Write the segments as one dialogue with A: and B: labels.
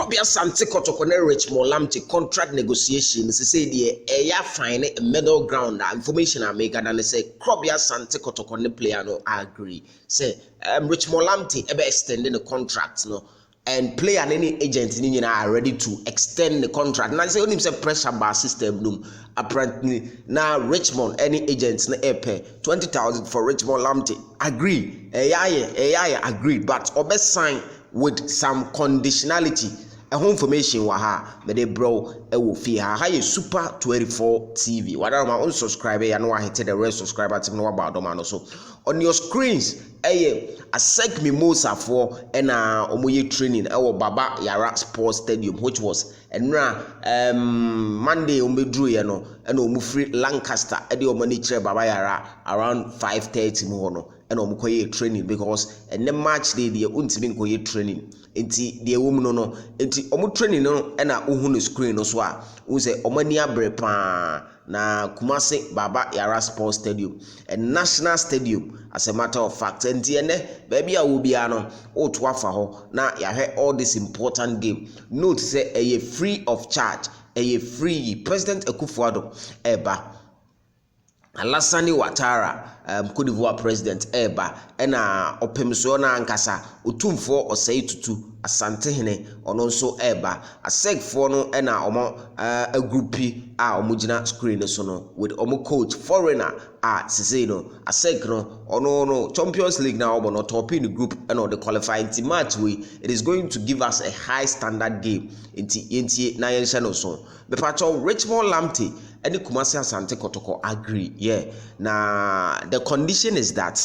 A: Krobia Sante Kotokone Richmond Lamptey contract negotiations say the air fine a middle ground information I make and say Krobia Sante Kotokone player no agree. Say Richmond Lamptey ever extending the contract no. And player and any agent in are ready to extend the contract. Now, I say only say pressure bar system room. Apparently, now Richmond any agents na pay 20,000 for Richmond Lamptey. Agree, agree, but obe sign with some conditionality. A home information wa ha, but they bro e wo fi ha. Ha Super 24 TV. Whether my own subscriber, I know I hit the rest subscriber to know about them and so on your screens. Asec mimosa for and omoye training Baba Yara Sports Stadium, which was Monday omedru ye no and omufri Lancaster edi omani chere Baba Yara around 5:30 mo no and omukoye training because and the match day the untimi koye training enti the woman no enti omu training no and ohu no screen no so a wo say omani abre pa na Kumasi Baba Yara Sports Stadium and National Stadium as a matter of fact and baby a will be ano o to afa ho na ya he all this important game note say a free of charge a free President Akufo-Addo eba Alassane Ouattara Cote d'Ivoire president eba na opemso na ankasa otumfo osei tutu asante hene ono nso eba Asec for no na omo a groupi a omugina screen so no with omo coach foreigner sise no Asec no ono no Champions League na omo no top in the group and the qualifying team match we it is going to give us a high standard game inti na yen no so be pacho Richmond Lamptey any Kumasi Asante Kotoko agree na the condition is that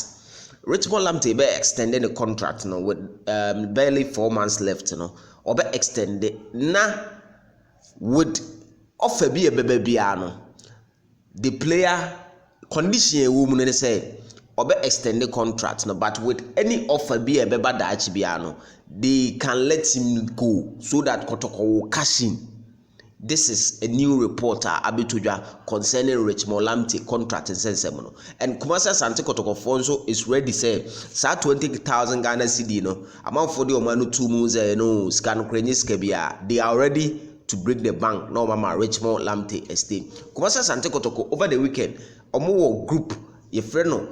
A: Richmond Lamptey be extending the contract no with barely 4 months left no or be extended na would offer be a baby no the player condition woman say or be extend the contract no but with any offer be a baby that no they can let him go so that Kotoko will cash in. This is a new reporter Abitujwa concerning Richmond Lamptey contract in Sensemono. And Kumasi Asante Kotoko Fonso is ready say sa 20,000 Ghana cedi no amount for the omanu 2 months no scan krenye skebia they are ready to break the bank no mama Richmond Lamptey estate. Kumasi Asante Kotoko over the weekend omo group ye friend no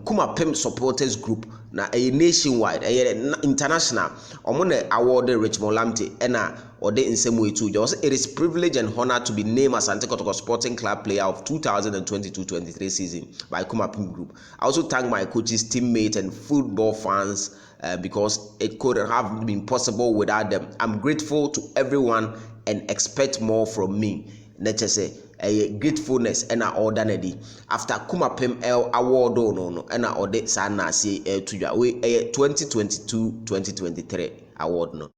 A: Kuma Pem supporters group na a nationwide a international omo na award Richmond Lamptey ena or they in same way too. Just it is privilege and honor to be named as Asante Kotoko Sporting Club player of 2022-23 season by Kuma Pem Group. I also thank my coaches, teammates, and football fans because it couldn't have been possible without them. I'm grateful to everyone and expect more from me. Let's say a gratefulness and a order after Kuma Pem L award no and a order sana say to ya we 2022-2023 award no.